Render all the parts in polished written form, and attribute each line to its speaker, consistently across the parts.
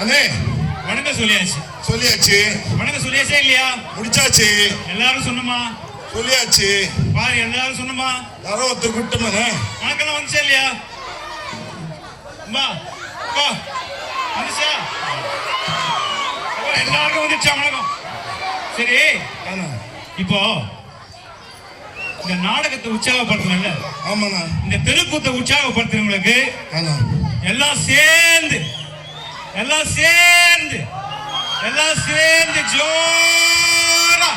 Speaker 1: அண்ணே
Speaker 2: வணக்கம் சொல்லியாச்சு.
Speaker 1: சொல்லியாச்சு.
Speaker 2: வணக்கம் சொல்லியாச்சா இல்லையா?
Speaker 1: முடிச்சாச்சு.
Speaker 2: எல்லாரும் சொன்னமா?
Speaker 1: சொல்லியாச்சு.
Speaker 2: பாரு எல்லாரும் சொன்னமா?
Speaker 1: யாரோ ஒருத்தர் கூட்டமாண்ணே.
Speaker 2: வணக்கம் வந்துச்சா இல்லையா? அம்மா அப்பா வந்துச்சா? எல்லாருக்கும் வந்துச்சா வணக்கம்? சரி
Speaker 1: ஆனா
Speaker 2: இப்போ இந்த நாடகத்தை உற்சாகப்படுத்தணும்ல,
Speaker 1: ஆமாண்ணா.
Speaker 2: இந்த தெருக்கூத்தை உற்சாகப்படுத்துறவங்களுக்கு
Speaker 1: ஆனா
Speaker 2: எல்லாம் சேர்ந்து ஜோரா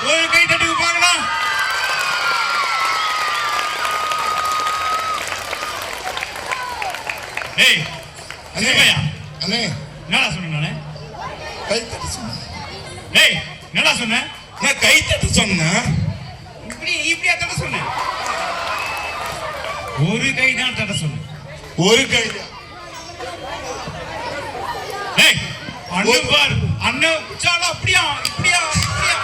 Speaker 2: ஒரு கை தட்டி பார்க்கலாம். ஏய் அண்ணே
Speaker 1: அண்ணே
Speaker 2: என்னடா சொன்னேன் நானே?
Speaker 1: கை தட்டு சொன்னேன்.
Speaker 2: ஏய் என்னடா சொன்னேன்?
Speaker 1: நான் கை தட்டு சொன்னேன்.
Speaker 2: இப்படியா தட்ட சொன்னேன்? ஒரு கை தான் தட்ட சொன்னேன்.
Speaker 1: ஒரு கை.
Speaker 2: ஏய் அண்ணன் பார், அண்ணன் உச்சால அப்படியா இப்படியா இப்படியா,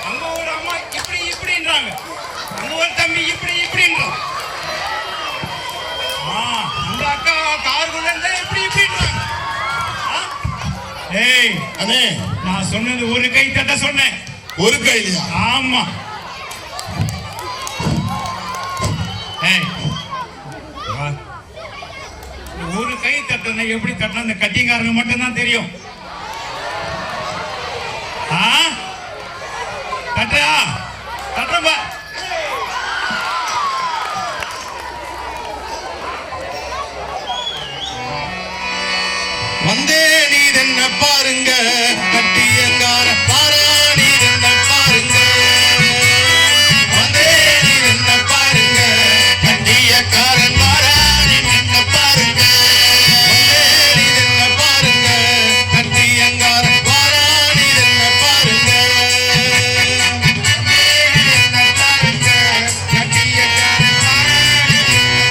Speaker 2: அங்க ஒரு அம்மா இப்படின்றாங்க, அங்க ஒரு தம்பி இப்படின்றாங்க, அந்த அக்கா காருக்குள்ள இருந்தா இப்படின்றாங்க. ஏய்
Speaker 1: அண்ணே
Speaker 2: நான் சொன்னது ஒரு கை தட்ட சொன்னேன்.
Speaker 1: ஒரு கையிலையா?
Speaker 2: ஆமா. ஏய் வா, ஒரு கை தட்டன எப்படி தட்டணும் அந்த கட்டிங்காரங்க மட்டும் தான் தெரியும். தட்டா தட்டம்பா.
Speaker 1: வந்தே நீர் என்ன பாருங்க, கட்டியங்கார பாராணி என்ன பாருங்க. வந்தே நீர் என்ன பாருங்க, கட்டியக்காரன் பாராணி என்ன பாருங்க. வந்தே நீர் என்ன பாருங்க, கட்டியங்கார பாராணி என்ன பாருங்க. வந்தே நீர் என்ன பாருங்க, கட்டியக்காரன் பாராணி என்ன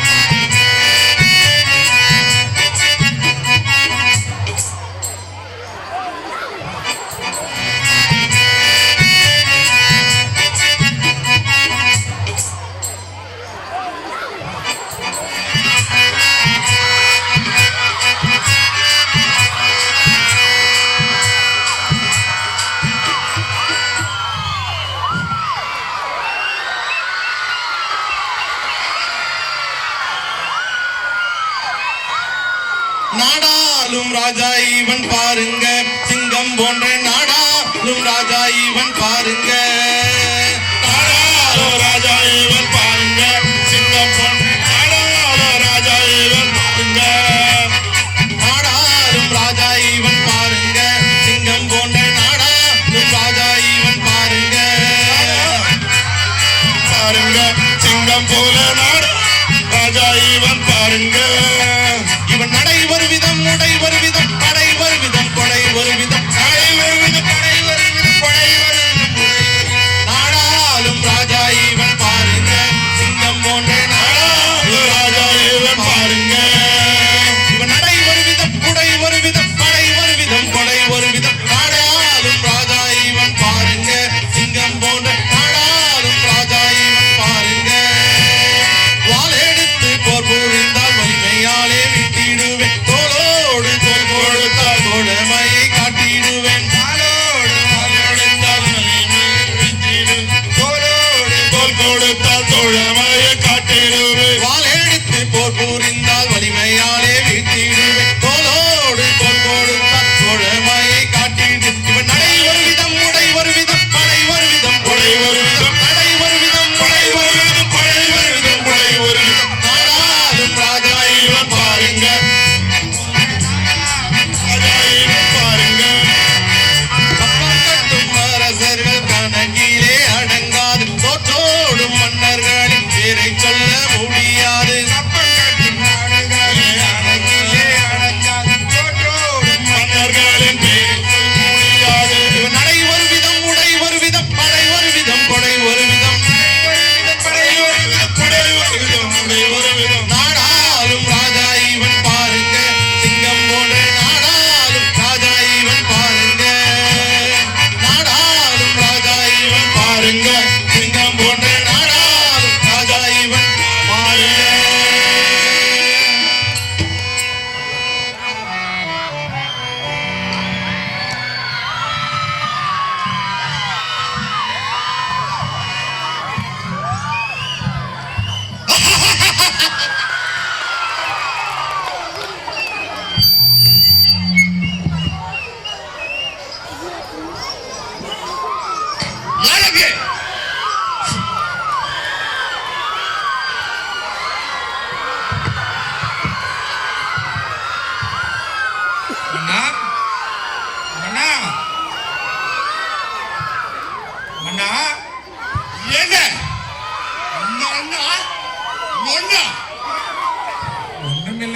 Speaker 1: நாடாளும் ராஜா இவன் பாருங்க, சிங்கம் போன்ற நாடாளும் ராஜா இவன் பாருங்க. நாடாளும் ராஜா இவன் பாருங்க, சிங்கம் போன்ற நாடாளும் ராஜா இவன் பாருங்க. நாடாளும் ராஜா இவன் பாருங்க, சிங்கம் போன்ற நாடாளும் ராஜா இவன் பாருங்க. பாருங்க சிங்கம் போல நாடா ராஜா இவன் பாருங்க. இவன் நடை ஒரு விதம், உடை ஒரு விதம், படை ஒரு விதம், கொடை ஒரு விதம், நடை ஒரு விதம், படை ஒரு விதம், கொடை ஒரு விதம். நாடாளும் ராஜா இவன் பாருங்க, சிங்கம் போன்ற நாடாளும் ராஜா இவன் பாருங்க. இவன் நடை ஒரு விதம், உடை ஒரு விதம், படை ஒரு விதம், கொடை ஒரு விதம். நாடாளும் ராஜா இவன் பாருங்க, சிங்கம் போன்ற நாடாளும் ராஜா இவன் பாருங்க. வாள் எடுத்து போர் புரிந்தால் வலிமை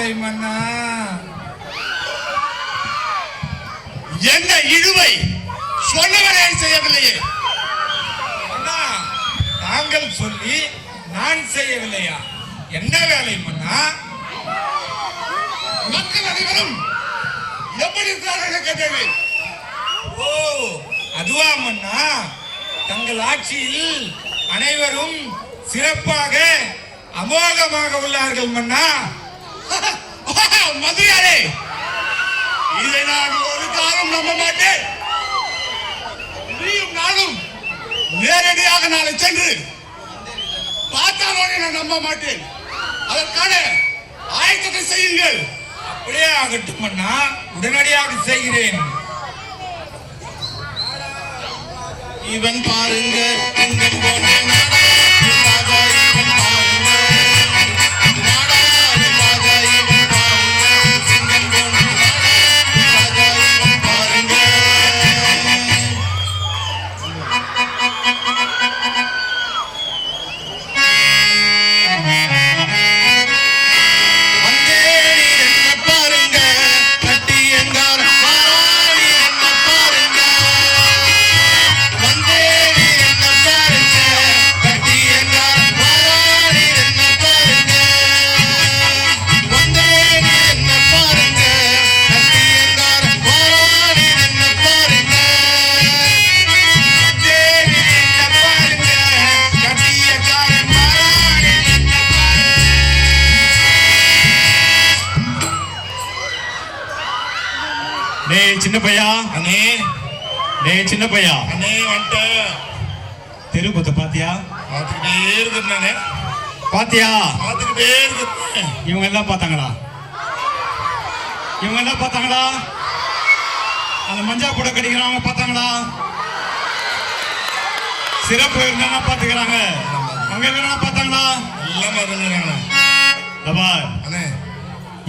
Speaker 3: என்னவில்லை மன்னா.
Speaker 1: என்ன இழுவை சொன்னவரை செய்யவில்லையே
Speaker 3: மன்னா, தாங்கள் சொல்லி நான் செய்யவில்லையா? என்ன வேலை மன்னா?
Speaker 1: மக்கள் அனைவரும் எப்படி இருக்கிறார்கள் கேட்டேன்.
Speaker 3: ஓ, அதுவா மன்னா? தங்கள் ஆட்சியில் அனைவரும் சிறப்பாக அமோகமாக உள்ளார்கள் மன்னா.
Speaker 1: மதுரையாரே, இதை நான் ஒரு காலம் நம்ப மாட்டேன். நீயும் நானும் நேரடியாக நாளை சென்று பார்த்தாலும் நான் நம்ப மாட்டேன். அதற்கான ஆயத்தத்தை செய்யுங்கள்.
Speaker 3: அப்படியே ஆகட்டும் மன்னா, உடனடியாக செய்கிறேன்.
Speaker 1: இவன் பாருங்க இங்கம் போன்ற நாடா, ராஜா இவன் பாருங்க. நாடா ராஜா இவன் பாருங்க. இங்கம் போன்ற நாடா, ராஜா இவன் பாருங்க. வந்தேடி என்ன பாருங்க, கட்டி எங்கார பாராடி என்ன பாருங்க. வந்தேடி என்ன பாருங்க, கட்டி எங்கார பாராடி என்ன பாருங்க. வந்தேடி என்ன பாருங்க, கட்டி எங்கார பாராடி என்ன பாருங்க. வந்தேடி என்ன பாருங்க, கட்டி எங்கார பாராடி என்ன பாருங்க.
Speaker 2: டேய் சின்ன பையா,
Speaker 1: அண்ணே
Speaker 2: டேய் சின்ன பையா,
Speaker 1: அண்ணே வந்துட்டேன்.
Speaker 2: தெருப்பத்தை பாத்தியா?
Speaker 1: பார்த்துக்கிட்டே இருக்கிறேன்.
Speaker 2: பாத்தியா?
Speaker 1: பார்த்துக்கிட்டே இருக்கிறேன்.
Speaker 2: இவங்க எல்லாம் பார்த்தாங்களா? இவங்க எல்லாம் பார்த்தாங்களா? அந்த மஞ்சா கூட கடிக்கிறவங்க பார்த்தாங்களா? சிறப்பு இருந்தா பாத்துக்கிறாங்க. அங்க இருக்கிறவங்க பார்த்தாங்களா?
Speaker 1: எல்லாம் பார்த்துக்கிறாங்க.
Speaker 2: தபா,
Speaker 1: அண்ணே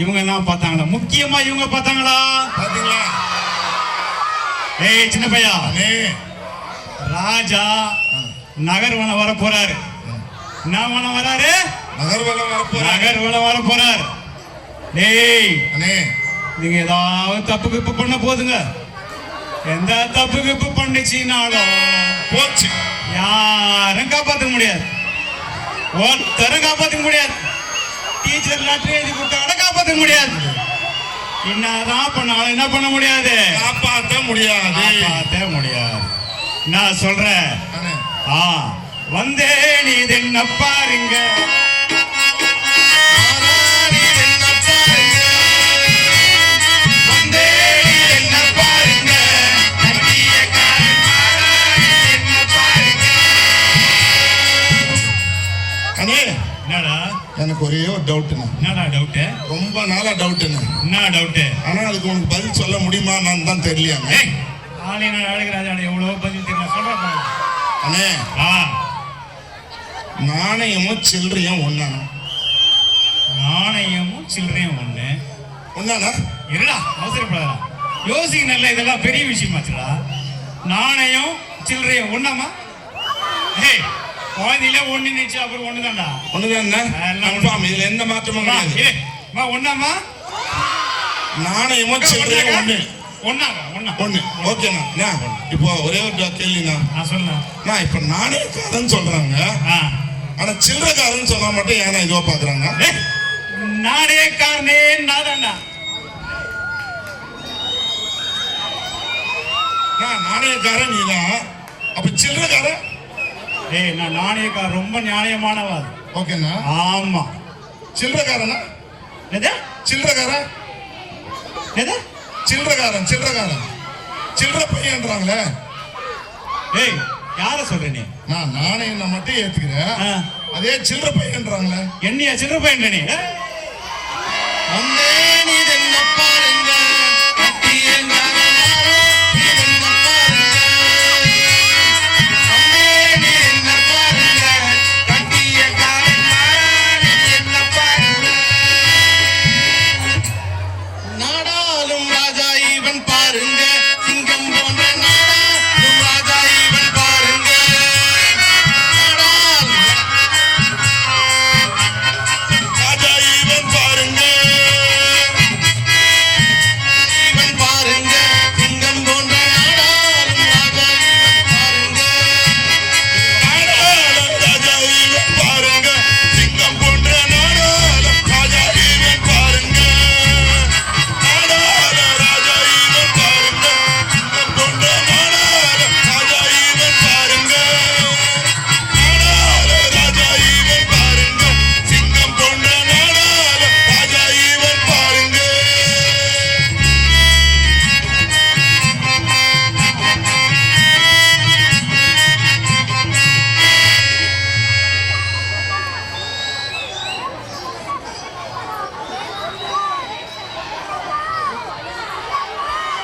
Speaker 2: இவங்க எல்லாம் பார்த்தாங்களா? முக்கியமா இவங்க பார்த்தாங்களா?
Speaker 1: பாத்தீங்களா?
Speaker 2: ஏய் சின்ன பையா,
Speaker 1: அண்ணே
Speaker 2: ராஜா நகர்வனம் வர போறாரு. என்ன வனம் வராரு?
Speaker 1: நகர்வலம் வரப்போறாங்க.
Speaker 2: நகர்வனம் வர போறாரு. டேய்,
Speaker 1: அண்ணே
Speaker 2: நீங்க ஏதாவது தப்பு கிப்பு பண்ண போதுங்க. எந்த தப்பு கிப்பு பண்ணிச்சினாலும்
Speaker 1: போச்சு.
Speaker 2: யாரும் காப்பாற்ற முடியாது. ஒருத்தரும் காப்பாற்ற முடியாது. டீச்சர் லெட்டர் எழுதி கொடுத்தாலும் காப்பாற்ற முடியாது. என்னதான் பண்ணாலும் என்ன பண்ண முடியாது?
Speaker 1: காப்பாற்ற முடியாது.
Speaker 2: காப்பாற்ற முடியாது. நான் சொல்றேன்.
Speaker 1: அண்ணே
Speaker 2: வந்தே நீ என்ன பாருங்க.
Speaker 1: ஆராடி என்ன பாருங்க. வந்தே என்ன பாருங்க. கட்டியக்காரன் ஆராடி என்ன பாருங்க. அண்ணே
Speaker 2: என்னடா
Speaker 1: எனக்கு ஒரே ஒரு டவுட்டுண்ணே.
Speaker 2: என்னடா டவுட்டு?
Speaker 1: ரொம்ப நாளா டவுட்டுண்ணே.
Speaker 2: என்ன டவுட்டு?
Speaker 1: ஆனா அதுக்கு உனக்கு பதில் சொல்ல முடியுமா நான் தான் தெரியலையாங்க.
Speaker 2: ஆலினா அழகுராஜா எவ்வளவு பதில் தெரியும் சொல்றேன்.
Speaker 1: அண்ணே நாணயமும் சில்லறையும் ஒண்ணானா?
Speaker 2: நாணயமும் சில்லறையும் ஒண்ணு.
Speaker 1: ஒண்ணானா?
Speaker 2: இருடா, அவசரப்படாதா. யோசிக்க நல்ல, இதெல்லாம் பெரிய விஷயமாச்சுடா. நாணயம் சில்லறையும் ஒண்ணாமா? ஏய், குழந்தையில ஒண்ணு நினைச்சு அப்புறம் ஒண்ணுதான்டா.
Speaker 1: ஒண்ணுதான். கன்ஃபார்ம், இதுல எந்த மாற்றமும் கிடையாது.
Speaker 2: ஒண்ணாமா?
Speaker 1: நாணயமும் சில்லறையும் ஒண்ணு.
Speaker 2: ஒண்ணாங்க, ஒண்ணா.
Speaker 1: ஒண்ணு. ஓகேண்ணா. இப்போ ஒரே ஒரு கேள்விண்ணா.
Speaker 2: நான் சொல்லுறேன்.
Speaker 1: நான் இப்ப நாணயக்காரன் சொல்றாங்க, ஆனா சில்லறைக்காரன் சொன்னா மட்டும் ஏன்னா இதுவா பாக்குறாங்க?
Speaker 2: நாணயக்காரனே நாதான்டா.
Speaker 1: நாணயக்காரன் நீதான், அப்ப சில்லறைக்காரன்?
Speaker 2: ஏய், நான் நாணயக்காரன் ரொம்ப நியாயமானவா.
Speaker 1: ஓகேண்ணா.
Speaker 2: ஆமா.
Speaker 1: சில்லறைக்காரனா?
Speaker 2: எது?
Speaker 1: சில்லறைக்காரன்
Speaker 2: எது?
Speaker 1: சில்லறைக்காரன் சில்லறைக்காரன் சில்லறை பையன்றாங்களே.
Speaker 2: ஏய், யார சொல்ற நீ?
Speaker 1: நான் நாணயம் மட்டும் ஏத்துக்கிறேன், அதே சில்லறை பையன்றாங்களே.
Speaker 2: என்னையா சில்லறை பையன் நீ?
Speaker 1: வந்தே நீ என்ன பாருங்க. கட்டியங்காரன் நீ என்ன பாருங்க. வந்தே நீ என்ன பாருங்க. கட்டியங்காரன் நீ என்ன பாருங்க. நாடாளும் ராஜா இவன் பாருங்க. சிங்கம் போன்ற நாடாளும் ராஜா இவன் பாருங்க. நாடாளும் ராஜா இவன் பாருங்க.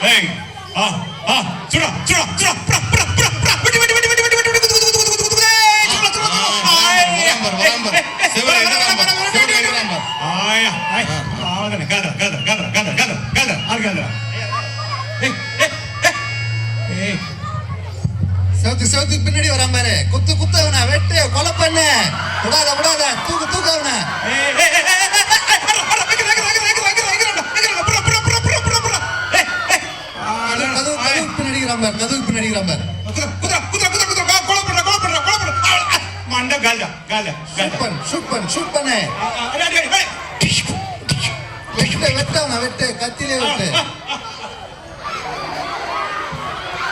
Speaker 2: ஏய் ஆ ஆ சுடா சுடா சுடா புரா புரா புரா புரா விட்டு விட்டு விட்டு விட்டு விட்டு விட்டு சுடா சுடா
Speaker 1: வராம்பர் சிவரை எதிராம்பர் சிவரை எதிராம்பர்
Speaker 2: ஆயா ஆய் ஆவதன காதா காதா காதா காதா காதா காதா ஆல்காதா ஏய் ஏய்
Speaker 4: செவத்துக்கு பின்னாடி வரான் பாரு. குத்து குத்து அவனை, வெட்டு, கொலை பண்ணு. விடாத தூக்கு தூக்கு அவனை. கதவுக்கு பின்னாடி வரான் பாரு, கதவுக்கு பின்னாடி வரான் பாரு.
Speaker 2: மண்ட கால்டா கால்டா
Speaker 4: ஷூட் பண்ணு. வெட்டு அவனை, வெட்டு, கத்திலே வெட்டு.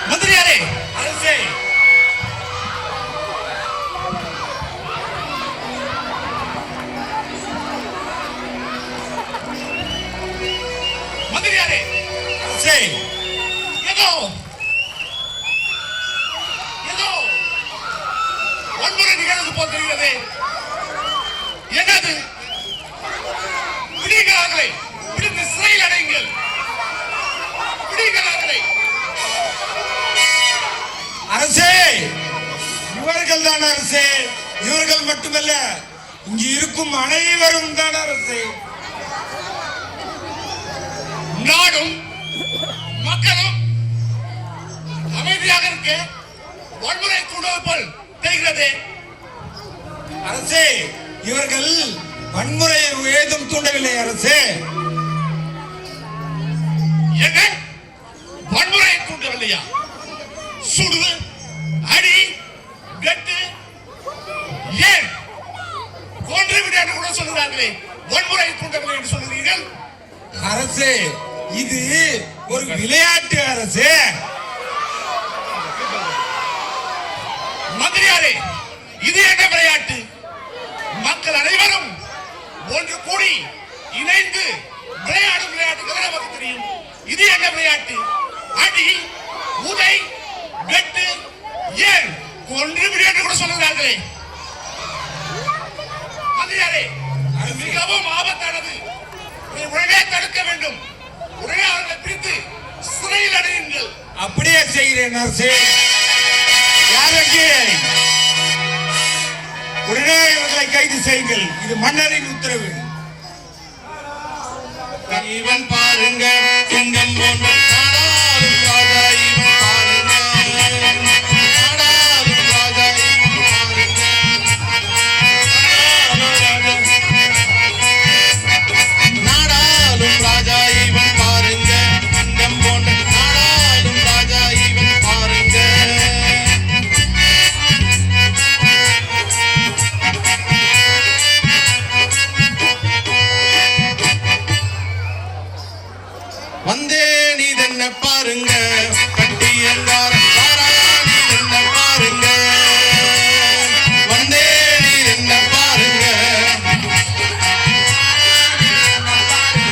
Speaker 2: மந்திரியாரே
Speaker 3: அரசே,
Speaker 2: மந்திரியாரே
Speaker 3: அரசே,
Speaker 1: ஏதோ ஏதோ வன்முறை நிகழ்வு போல் தெரிகிறது. என்னது? பிடிக்கிறார்களே, பிடித்து சிறையில் அடையுங்கள். பிடிக்கிறார்களே.
Speaker 3: அரசே, இவர்கள் தான் அரசே. இவர்கள் மட்டுமல்ல, இங்கு இருக்கும் அனைவரும் தான் அரசே.
Speaker 1: நாடும் மக்களும் அமைதியாக இருக்க வன்முறை தூண்டுவது போல் தெரிகிறது.
Speaker 3: அரசே, இவர்கள் வன்முறையை ஏதும் தூண்டவில்லை அரசே.
Speaker 1: என்ன? வன்முறையை தூண்டவில்லையா? சுடு, அடி, வெட்டு, ஏன் கொன்று விடு என்று கூட சொல்கிறார்களே, வன்முறை தூண்டவில்லை என்று சொல்கிறீர்கள்.
Speaker 3: அரசே, இது ஒரு விளையாட்டு அரசே.
Speaker 1: மந்திரியாரே, இது என்ன விளையாட்டு? மக்கள் அனைவரும் ஒன்று கூடி இணைந்து விளையாடும் விளையாட்டுகள் நமக்கு தெரியும். இது என்ன விளையாட்டு? அடி, உதை, வெட்டு, ஏன் கொன்று விடு என்று கூட சொல்கிறார்களே. மந்திரியாரே, அது மிகவும் ஆபத்தானது. இதை உடனே தடுக்க வேண்டும். உடனே அவர்களை பிரித்து சிறையில் அடையுங்கள்.
Speaker 3: அப்படியே செய்கிறேன் அரசே. யாருக்கு உடனே இவர்களை கைது செய்யுங்கள். இது மன்னரின் உத்தரவு.
Speaker 1: இவன் பாருங்க, சிங்கம் போன்ற நாடாளும் ராஜா இவன் பாருங்க. நாடாளும் ராஜா இவன் பாருங்க. நாடாளும் ராஜா இவன் பாருங்க. சிங்கம் போன்ற நாடாளும் ராஜா இவன் பாருங்க. வந்தே நீ என்ன பாருங்க, கட்டியங்கார பாராணி என்ன பாருங்க. வந்தே நீ என்ன பாருங்க,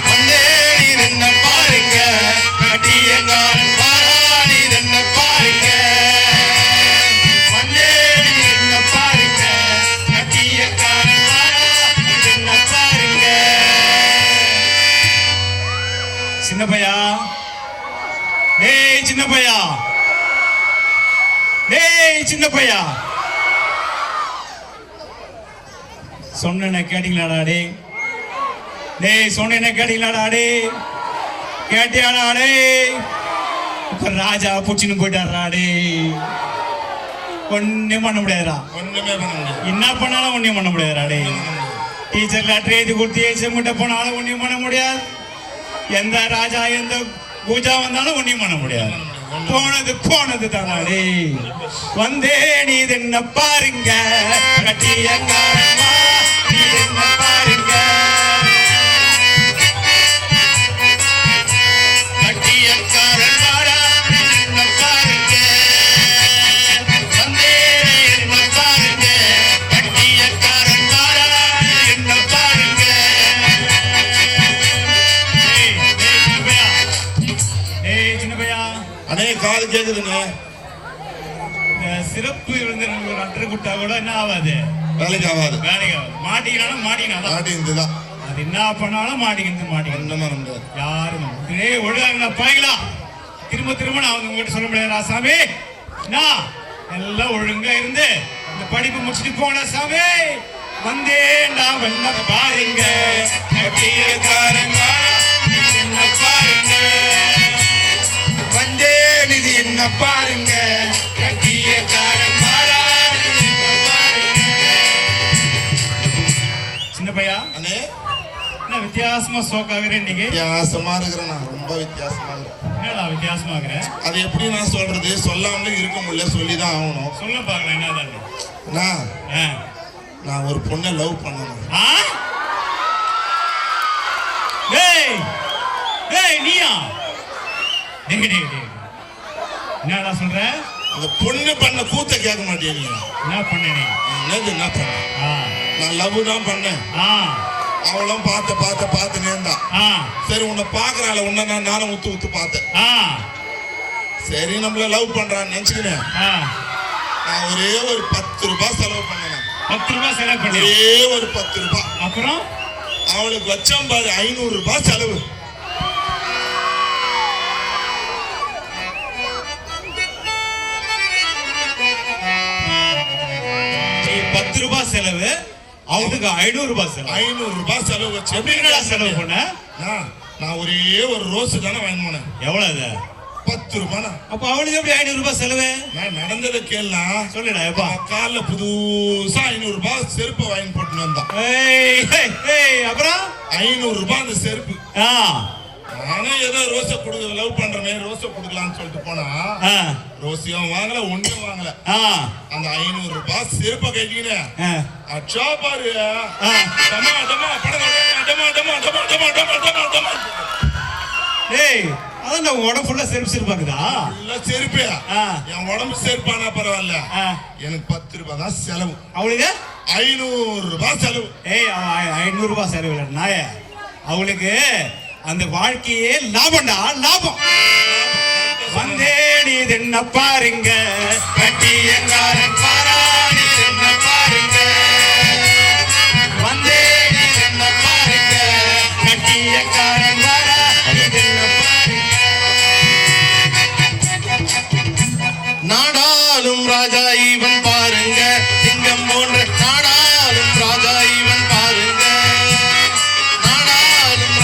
Speaker 1: வந்தே நீ என்ன பாருங்க, கட்டியங்கார பாராணி என்ன பாருங்க. வந்தே நீ என்ன பாருங்க, கட்டியங்கார பாராணி என்ன பாருங்க.
Speaker 2: சின்ன பையா டேய் சின்ன பையா டேய் சின்ன பையா சொன்ன கேட்டீங்களாடா டேய் டேய் சொன்ன கேட்டீங்களாடா டேய் கேட்டியாடா டேய் இப்ப ராஜா புடிச்சுன்னு போயிட்டாரா டேய் ஒண்ணும் பண்ண முடியாதுடா
Speaker 1: ஒண்ணுமே பண்ண முடியாது.
Speaker 2: என்ன பண்ணாலும் ஒண்ணும் பண்ண முடியாதுடா டேய் டீச்சர் லெட்டர் எழுதி கொடுத்து ஏசி கிட்ட போனாலும் ஒண்ணும் பண்ண முடியாது. எந்த ராஜா எந்த பூஜா வந்தாலும் ஒண்ணும் பண்ண முடியாது. போனது தானாடே. வந்தே நீ என்ன பாருங்க, கட்டியங்காரமா நீ என்ன பாருங்க.
Speaker 1: கட்டியக்காரன் வாடா நீ என்ன பாருங்க. வந்தே நீ என்ன பாருங்க. கட்டியக்காரன் வாடா நீ என்ன பாருங்க.
Speaker 2: ஏய் சின்ன பையா
Speaker 1: அண்ணே காது கேக்குதுங்க.
Speaker 2: இந்த சிறப்பு விருந்தினர் ஒரு அட்டர் குட்டா கூட என்ன ஆகாது,
Speaker 1: வேலைக்கு ஆகாது.
Speaker 2: வேலைக்கு ஆகாது. மாட்டிக்கினாலும்
Speaker 1: நாட்டி இதுதான்
Speaker 2: அது என்ன பண்ணாலும் மாட்டிக்கிறது
Speaker 1: ஒண்ணும் பண்ண முடியாது.
Speaker 2: யாரும் ஒழுங்காங்க பாய்களா திரும்ப திரும்ப நான் வந்து உங்ககிட்ட சொல்ல முடியாது ராசாமி. நான் எல்லாம் ஒழுங்கா இருந்து இந்த படிப்பு முடிச்சுட்டு போன சாமி. வந்தேன்டா வந்த பாருங்க கட்டியக்காரங்க என்ன பாருங்க.
Speaker 3: வந்தேன் இது என்ன பாருங்க
Speaker 2: கட்டியக்காரன் சின்ன பையா
Speaker 1: அண்ணே
Speaker 2: என்ன வித்தியாசமா சோக்காகிறேன் இன்னைக்கு.
Speaker 1: வித்தியாசமா இருக்கிறேன், நான் ரொம்ப வித்தியாசமா இருக்கிறேன்.
Speaker 2: என்னடா வித்தியாசமா இருக்கிறேன்?
Speaker 1: அது எப்படி நான் சொல்றது, சொல்லாமலே இருக்க முடியல, சொல்லிதான் ஆகணும்.
Speaker 2: சொல்ல பாக்கலாம் என்னதான்.
Speaker 1: நான் ஒரு பொண்ணை லவ் பண்ணணும்.
Speaker 2: நீயா? என்னடா சொல்ற?
Speaker 1: அந்த பொண்ணு பண்ண கூத்த கேட்க மாட்டேன்.
Speaker 2: என்ன பண்ண?
Speaker 1: என்ன பண்ண? நான் லவ் தான் பண்ணேன். அவளும் பார்த்து நேர்ந்தா. சரி உன்னை பாக்குறாள், உன்ன நானும் உத்து பார்த்தேன். சரி நம்மள லவ் பண்றான்னு நினைச்சுக்கினேன். நான் ஒரே ஒரு 10 ரூபாய் செலவு பண்ணேன்.
Speaker 2: 10 ரூபாய் செலவு பண்ணி
Speaker 1: ஒரே ஒரு 10 ரூபாய்.
Speaker 2: அப்புறம்
Speaker 1: அவளுக்கு வச்சம் பாரு 500 ரூபாய் செலவு.
Speaker 2: நீ 10 ரூபாய் செலவு, அவனுக்கு 500 ரூபாய் செலவு.
Speaker 1: 500 ரூபாய் செலவு வச்சு
Speaker 2: எப்படி செலவு பண்ண?
Speaker 1: நான் ஒரே ஒரு ரோஸ் தானே வாங்கி போனேன்.
Speaker 2: எவ்வளவு அது?
Speaker 1: 10 ரூபாய்.
Speaker 2: அப்ப அவளுக்கு எப்படி 500 ரூபாய் செலவு?
Speaker 1: நான் நடந்ததை கேள்லாம்
Speaker 2: சொல்லுடா. எப்பா
Speaker 1: காலைல புதுசா 500 ரூபாய் செருப்பு வாங்கி போட்டு வந்தான்.
Speaker 2: அப்புறம்
Speaker 1: 500 ரூபாய் அந்த செருப்பு. நானே ஏதோ ரோஸை கொடுக்க லவ் பண்றேனே, ரோஸை கொடுக்கலான்னு சொல்லிட்டு போனா ரோஸையும் வாங்கல, ஒண்ணும் வாங்கல. அந்த 500 ரூபாய் செருப்பை கட்டிக்கினேன். அச்சா பாரு டமா டமா படம் டமா டமா டமா டமா டமா டமா டமா.
Speaker 2: அதான் உடம்பு ஃபுல்லா செருப்பாக்குதா?
Speaker 1: இல்ல செருப்பு என் உடம்பு செருப்பானா பரவாயில்ல, எனக்கு 10 ரூபாய் தான் செலவு.
Speaker 2: அவளுக்கு
Speaker 1: 500 ரூபாய் செலவு.
Speaker 2: 500 ரூபாய் செலவு இல்ல நாய, அவளுக்கு அந்த வாழ்க்கையே லாபம்டா, லாபம். வந்தேன் இது என்ன பாருங்க கட்டியங்காரன் பாராணி என்ன பாருங்க. வந்தேன் இது என்ன பாருங்க கட்டியங்காரன் பாராணி என்ன பாருங்க.
Speaker 1: நாடாளும் ராஜா இவன் பாருங்க, சிங்கம் போன்ற நாடாளும் ராஜா இவன் பாருங்க. நாடாளும்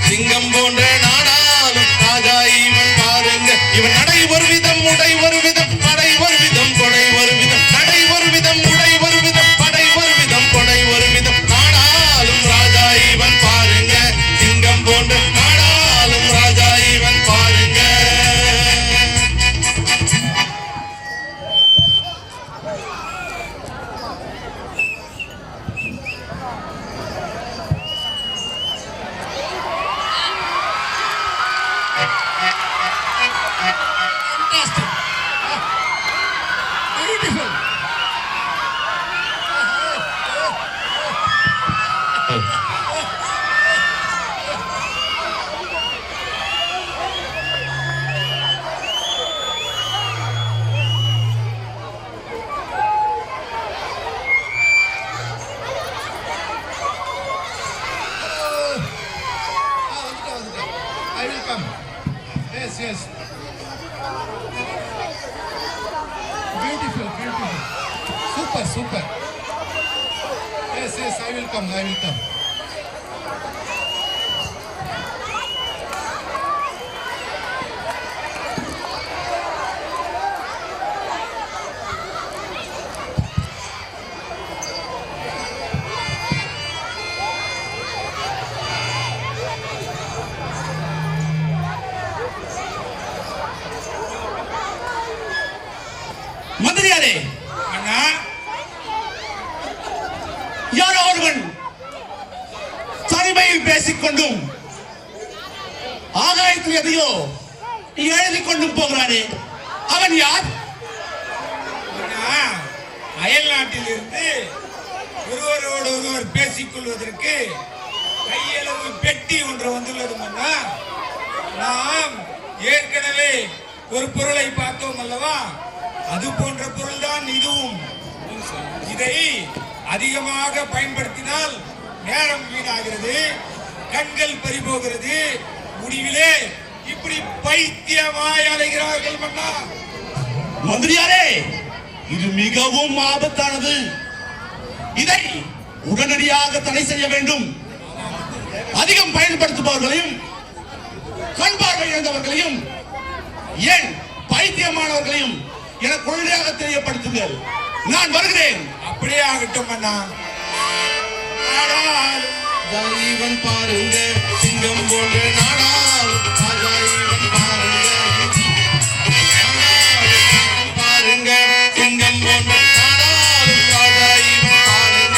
Speaker 1: சிங்கம் போன்ற நாடாளும் ராஜா இவன் பாருங்க. இவன் நடை ஒரு விதம், உடை ஒரு விதம், படை ஒரு விதம், கொடை ஒரு விதம். நடை ஒரு விதம், உடை ஒரு விதம், படை ஒரு விதம், கொடை ஒரு விதம். நாடாளும் ராஜா இவன் பாருங்க, சிங்கம் போன்ற நாடாளும் ராஜா இவன் பாருங்க.
Speaker 4: I will come. Yes, yes. Beautiful, beautiful. Super, super. Yes, yes, I will come, I will come.
Speaker 2: மந்திரியாரே,
Speaker 3: அண்ணா
Speaker 2: யாரோ ஒருவன் தனிமையில் பேசிக்கொண்டும் ஆகாயத்தில் எதையோ எழுதி கொண்டும் போகிறானே, அவன் யார்?
Speaker 3: அண்ணா, அயல் நாட்டில் இருந்து ஒருவரோடு ஒருவர் பேசிக் கொள்வதற்கு கையளவு பெட்டி ஒன்று வந்துள்ளது அண்ணா. நாம் ஏற்கனவே ஒரு பொருளை பார்த்தோம் அல்லவா, அது போன்ற பொருள் தான் இதுவும். இதை அதிகமாக பயன்படுத்தினால் நேரம் வீணாகிறது, கண்கள் பறிபோகிறது, முடிவிலே இப்படி பைத்தியமாய் அலைகிறார்கள் மன்னா.
Speaker 1: மந்திரியாரே, இது மிகவும் ஆபத்தானது. இதை உடனடியாக தடை செய்ய வேண்டும். அதிகம் பயன்படுத்துபவர்களையும் கண் பார்வை இழந்தவர்களையும் ஏன் பைத்தியமானவர்களையும் என கொள்கையாக தெரியப்படுத்துங்கள். நான் வருகிறேன்.
Speaker 3: அப்படியே ஆகட்டும் மன்னா.
Speaker 1: இவன் பாருங்க, சிங்கம் போன்ற நாடால் இவன் பாருங்க, சிங்கம் போன்ற நாடாலும் ராஜா இவன் பாருங்க,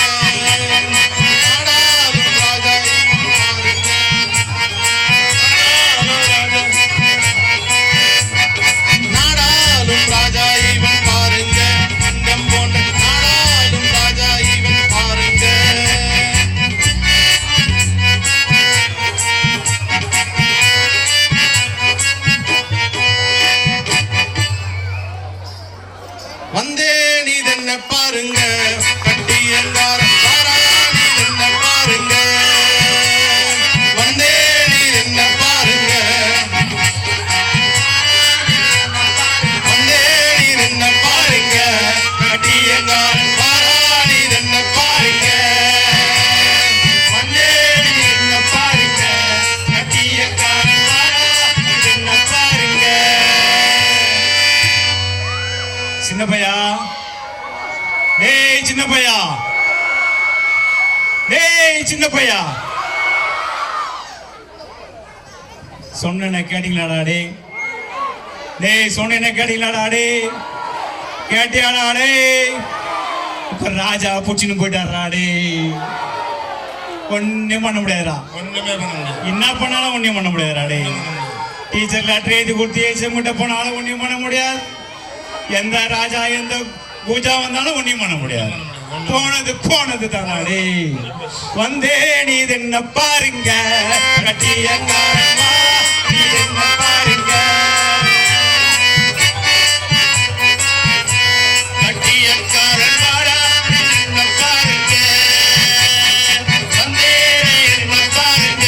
Speaker 1: நாடாலும் ராஜா இவன் பாருங்க, நாடாலும் ராஜா இவன் பாருங்க, சிங்கம் போன்ற நாடாலும் ராஜா இவன் பாருங்க. வந்தே நீ என்ன பாருங்க, கட்டியங்கார பாராணி என்ன பாருங்க, வந்தே நீ என்ன பாருங்க, வந்தே நீ என்ன பாருங்க, கட்டியங்கார பாராணி என்ன பாருங்க, வந்தே நீ என்ன பாருங்க, கட்டியங்கார பாராணி என்ன பாருங்க.
Speaker 2: சின்ன பையா, டேய் சின்ன பையா, டேய் சின்ன பையா, சொன்ன கேட்டீங்களாடா டே? டேய் சொன்ன கேட்டீங்களாடா டே? கேட்டியாடா டே? இப்ப ராஜா புடிச்சுன்னு போயிட்டாரா டே? ஒண்ணும் பண்ண முடியாதுடா.
Speaker 1: ஒண்ணுமே பண்ண முடியாது.
Speaker 2: என்ன பண்ணாலும் ஒண்ணும் பண்ண முடியாதுடா டே. டீச்சர் லெட்டர் எழுதி கொடுத்து ஏசிஎம் கிட்ட போனாலும் ஒண்ணும் பண்ண முடியாது. எந்த ராஜா எந்த பூஜா வந்தாலும் ஒண்ணும் பண்ண முடியாது. போனது போனது தானாடே. வந்தே நீ என்ன பாருங்க, கட்டியங்காரமா நீ என்ன பாருங்க,
Speaker 1: கட்டியக்காரன் வாடா நீ என்ன பாருங்க, வந்தே நீ என்ன பாருங்க,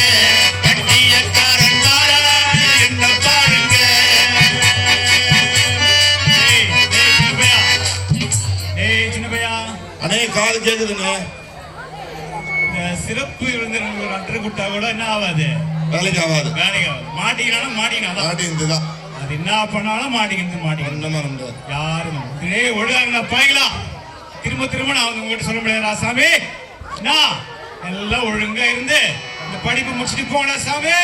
Speaker 1: கட்டியக்காரன் வாடா நீ என்ன பாருங்க.
Speaker 2: டேய் சின்ன பையா,
Speaker 1: அண்ணே காது கேக்குதுங்க.
Speaker 2: இந்த சிறப்பு விருந்தினர் ஒரு அட்டர் குட்டா கூட என்ன ஆகாது,
Speaker 1: வேலைக்கு ஆகாது.
Speaker 2: வேலைக்கு ஆகாது. மாட்டிக்கினாலும் மாட்டிக்கினாதான்.
Speaker 1: மாட்டி இருந்துதான்
Speaker 2: அது என்ன பண்ணாலும் மாட்டிக்கிறது மாட்டிக்கிறது.
Speaker 1: ஒண்ணுமே பண்ண முடியாது.
Speaker 2: யாரும் டேய் ஒழுங்காங்க பாய்களா. திரும்ப திரும்ப நான் உங்ககிட்ட சொல்ல முடியாது சாமி. நான் எல்லாம் ஒழுங்கா இருந்து இந்த படிப்பு முடிச்சுட்டு போன சாமி.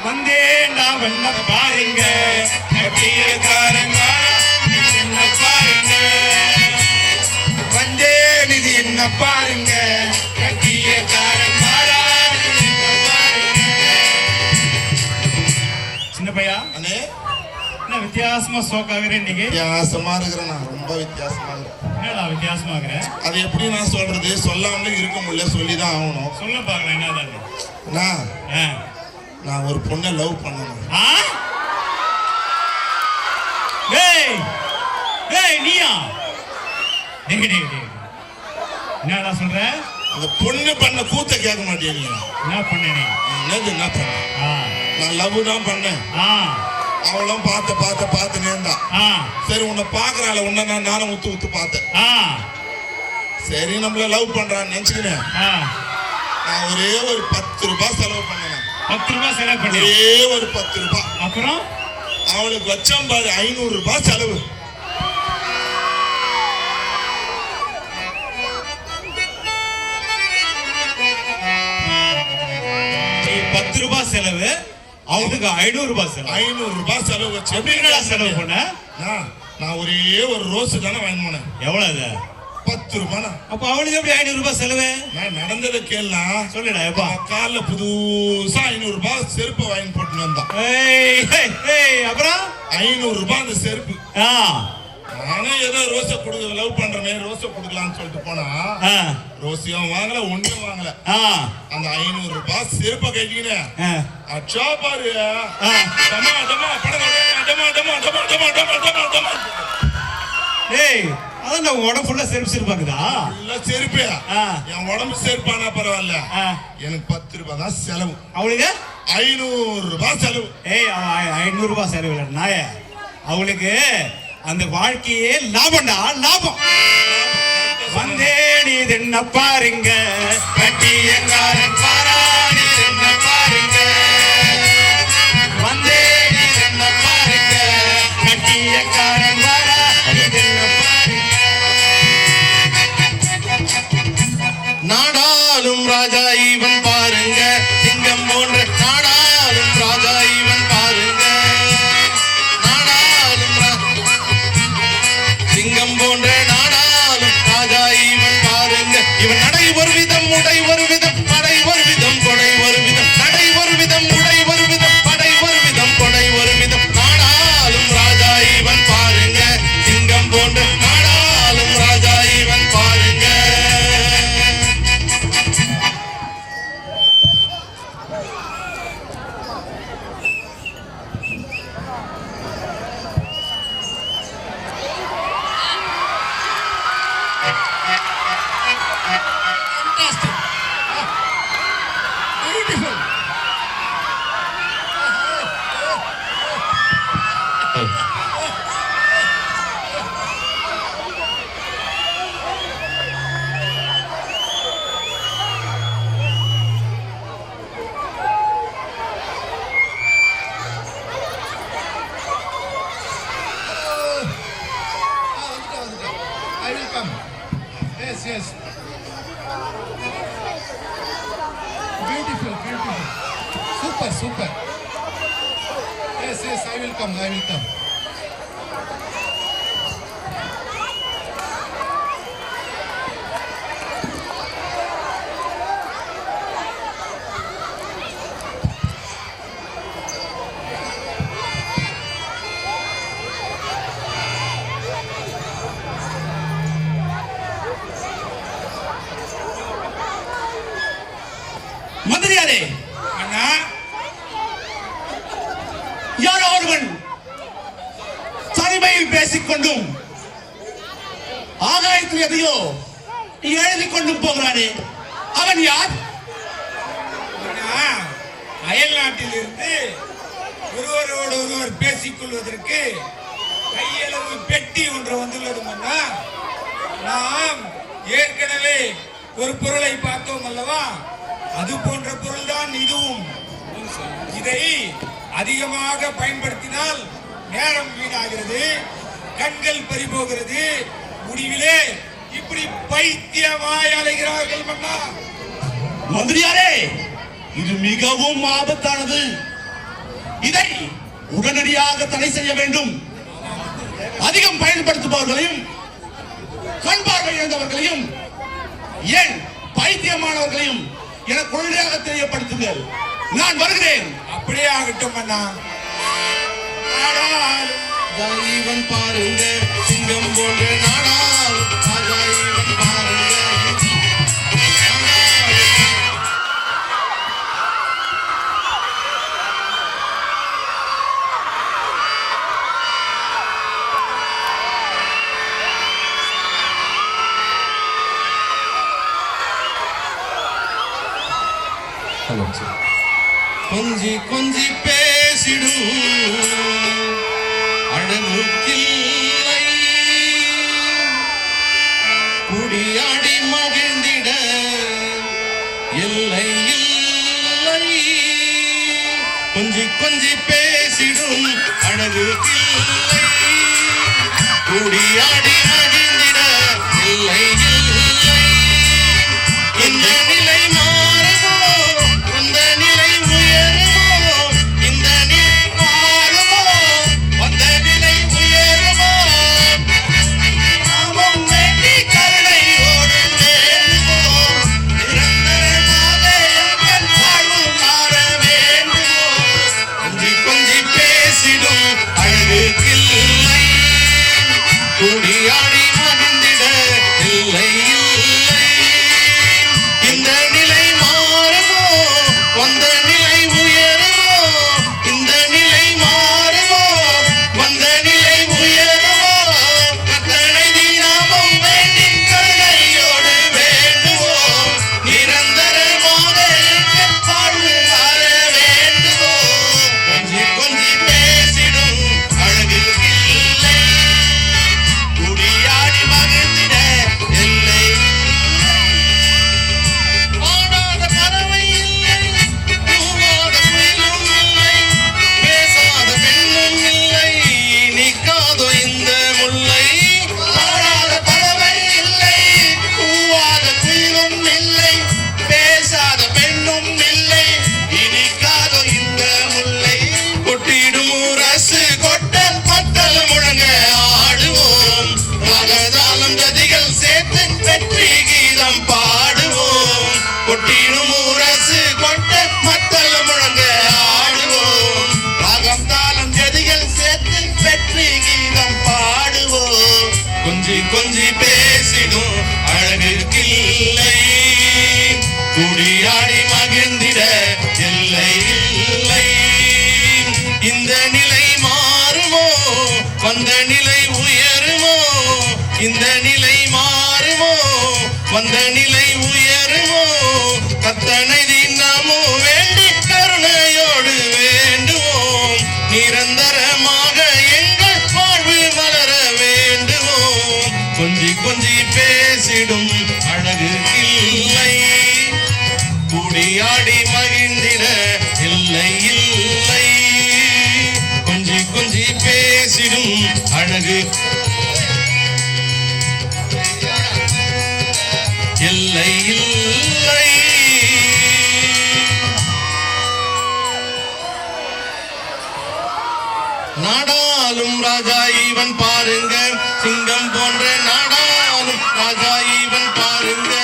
Speaker 2: வந்தேன்டா வெண்ண பாருங்க, கட்டியக்காரங்க நீ என்ன பாருங்க,
Speaker 3: வந்தே நிதி என்ன பாருங்க,
Speaker 2: கட்டியக்காரன் மாறா நீ என்ன பாருங்க. சின்ன பையா,
Speaker 1: அண்ணே
Speaker 2: என்ன வித்தியாசமா சோக்காகிற இன்னைக்கு?
Speaker 1: வித்தியாசமா இருக்கிறேன். நான் ரொம்ப வித்தியாசமா இருக்கிறேன்.
Speaker 2: என்னடா வித்தியாசமா இருக்கிற?
Speaker 1: அது எப்படி நான் சொல்றது, சொல்லாமலே இருக்க முடியல, சொல்லிதான் ஆகணும்.
Speaker 2: சொல்ல பாக்கலாம் என்னதான்?
Speaker 1: நான் ஒரு பொண்ணை லவ் பண்ணணும்.
Speaker 2: டேய் டேய் நீயா? டேய் டேய் டேய் என்னடா சொல்ற?
Speaker 1: அந்த பொண்ணு பண்ண கூத்த கேட்க மாட்டேன். நீ
Speaker 2: என்ன பண்ண நீ?
Speaker 1: என்ன பண்ண? நான் லவ் தான் பண்ணேன். அவளும் பார்த்து நேர்ந்தா. சரி உன்னை பாக்குறாள், உன்ன நானும் உத்து பார்த்தேன். சரி நம்மள லவ் பண்றான்னு நினைச்சுக்கினேன். நான் ஒரே ஒரு 10 ரூபாய் செலவு பண்ணேன்.
Speaker 2: 10 ரூபாய் செலவு பண்ணி
Speaker 1: ஒரே ஒரு 10 ரூபாய்.
Speaker 2: அப்புறம்
Speaker 1: அவளுக்கு வச்சம் பாரு 500 ரூபாய் செலவு.
Speaker 2: நீ 10 ரூபாய் செலவு, அவனுக்கு 500 ரூபாய் செலவு.
Speaker 1: 500 ரூபாய் செலவு வச்சு
Speaker 2: எப்படி என்னடா செலவு பண்ண?
Speaker 1: நான் ஒரே ஒரு ரோஸ் தானே வாங்கி போனேன்.
Speaker 2: எவ்வளவு அது?
Speaker 1: 10 ரூபாய்.
Speaker 2: அப்ப அவளுக்கு எப்படி 500 ரூபாய் செலவு?
Speaker 1: நான் நடந்ததை கேளலாம்.
Speaker 2: சொல்லுடா எப்பா.
Speaker 1: காலைல புதுசா 500 ரூபாய் செருப்பு வாங்கி போட்டு வந்தான்.
Speaker 2: அப்புறம்
Speaker 1: 500 ரூபாய் அந்த செருப்பு. நானே ஏதோ ரோஸை கொடுக்க லவ் பண்றேன், ரோஸை கொடுக்கலாம்னு சொல்லிட்டு போனா ரோஸையும் வாங்கல, ஒண்ணும் வாங்கல. அந்த 500 ரூபாய் செருப்பை கட்டிக்கினேன். அச்சா பாரு, டமா டமா படம் டமா டமா டமா டமா டமா டமா டமா.
Speaker 2: ஏய் அதான் நான் உடம்பு ஃபுல்லா செருப்பு செருப்பாக்குதா?
Speaker 1: இல்ல செருப்பு. என் உடம்பு செருப்பானா பரவாயில்ல, எனக்கு 10 ரூபாய் தான் செலவு.
Speaker 2: அவளுக்கு
Speaker 1: 500 ரூபாய் செலவு.
Speaker 2: ஏய் 500 ரூபாய் செலவு இல்லை நாய, அவளுக்கு அந்த வாழ்க்கையே லாபம்டா, லாபம். வந்தேடி என்ன பாருங்க, கட்டியங்காரன் பாராடி என்ன பாருங்க. வந்தேடி என்ன பாருங்க, கட்டியங்காரன் பாராடி என்ன பாருங்க.
Speaker 1: நாடாளும் ராஜா இவன் பாருங்க, சிங்கம் போன்ற நாடாளும் ராஜா இவன் பாருங்க. நாடாளும் சிங்கம் போன்ற நாடாளும் ராஜா இவன் பாருங்க. இவன் நடை ஒரு விதம், உடை ஒரு விதம், படை ஒரு விதம், கொடை ஒரு விதம். நடை ஒரு விதம், உடை ஒரு விதம், படை ஒரு விதம், கொடை ஒரு விதம். நாடாளும் ராஜா இவன் பாருங்க, சிங்கம் போன்ற நாடாளும் ராஜா இவன் பாருங்க.
Speaker 4: Fantastic. Beautiful. I will come. Yes, yes. Beautiful, beautiful. Super, super. Yes, yes, I will come, I will come.
Speaker 2: மந்திரியாரே,
Speaker 3: அண்ணா,
Speaker 2: யாரோ ஒருவன் தனிமையில் பேசிக்கொண்டும் ஆகாயத்தில் எதையோ எழுதிக் கொண்டும் போகிறானே, அவன் யார்?
Speaker 3: அண்ணா, அயல் நாட்டில் இருந்து ஒருவரோடு ஒருவர் பேசிக் கொள்வதற்கு கையளவு பெட்டி ஒன்று வந்துள்ளது அண்ணா. நாம் ஏற்கனவே ஒரு பொருளை பார்த்தோம் அல்லவா, அது போன்ற பொருள் தான் இதுவும். இதை அதிகமாக பயன்படுத்தினால் நேரம் வீணாகிறது, கண்கள் பறிபோகிறது, முடிவிலே இப்படி பைத்தியமாய் அலைகிறார்கள் மன்னா.
Speaker 2: மந்திரியாரே, இது மிகவும் ஆபத்தானது. இதை உடனடியாக தடை செய்ய வேண்டும். அதிகம் பயன்படுத்துபவர்களையும் கண் பார்வை இழந்தவர்களையும் ஏன் பைத்தியமானவர்களையும் எனக்கு உடனடியாக தெரியப்படுத்துங்கள். நான் வருகிறேன்.
Speaker 3: அப்படியே ஆகட்டும் அண்ணா. நாடாளும்
Speaker 1: இவன் பாருங்க, சிங்கம் போன்ற நாடாளும் ராஜா இவன் பாருங்க. கொஞ்சி கொஞ்சி பேசிடும் அழகுக்கில்லை, குடியாடி மகிழ்ந்திட எல்லை இல்லை. கொஞ்சி கொஞ்சி பேசிடும் அழகுக்கில்லை, குடியாடி மகிழ்ந்திட எல்லை இல்லை. இந்த நிலை மாறுமோ, இந்த நிலை உயருமோ, இந்த நிலை மாறுமோ, அந்த நிலை உயருமோ. நாமும் வேண்டி கருணையோடு வேண்டுவோம், நிரந்தரமாக எங்கள் வாழ்வு மாற வேண்டுவோம். கொஞ்சி கொஞ்சி பேசிடும் அழகுக்கில்லை, குடியாடி கீதம் பாடுவோம் கொட்டினும் முரசு கொட்ட மத்தள முழங்க ஆடுவோம் ராகம் தாளம் ஜதிகள் சேர்த்து வெற்றி கீதம் பாடுவோம் கொஞ்சி கொஞ்சி பேசிடும் அழகுக்கில்லை குடியாடி மகிழ்ந்திட எல்லை இல்லை இந்த நிலை மாறுமோ வந்த நிலை உயருமோ இந்த நிலை மாறுமோ வந்த நிலை உயருமோ கத்தனை தினமோ வேண்டி கருணையோடு வேண்டுவோம் நிரந்தரமாக எங்கள் வாழ்வு மலர வேண்டுவோம் கொஞ்சி கொஞ்சி பேசிடும் அழகு இல்லை கூடியாடி மகிழ்ந்திட இல்லை இல்லை கொஞ்சி கொஞ்சி பேசிடும் அழகு எல்லை இல்லை நாடாளும் ராஜா இவன் பாருங்க சிங்கம் போன்ற நாடாளும் ராஜா இவன் பாருங்க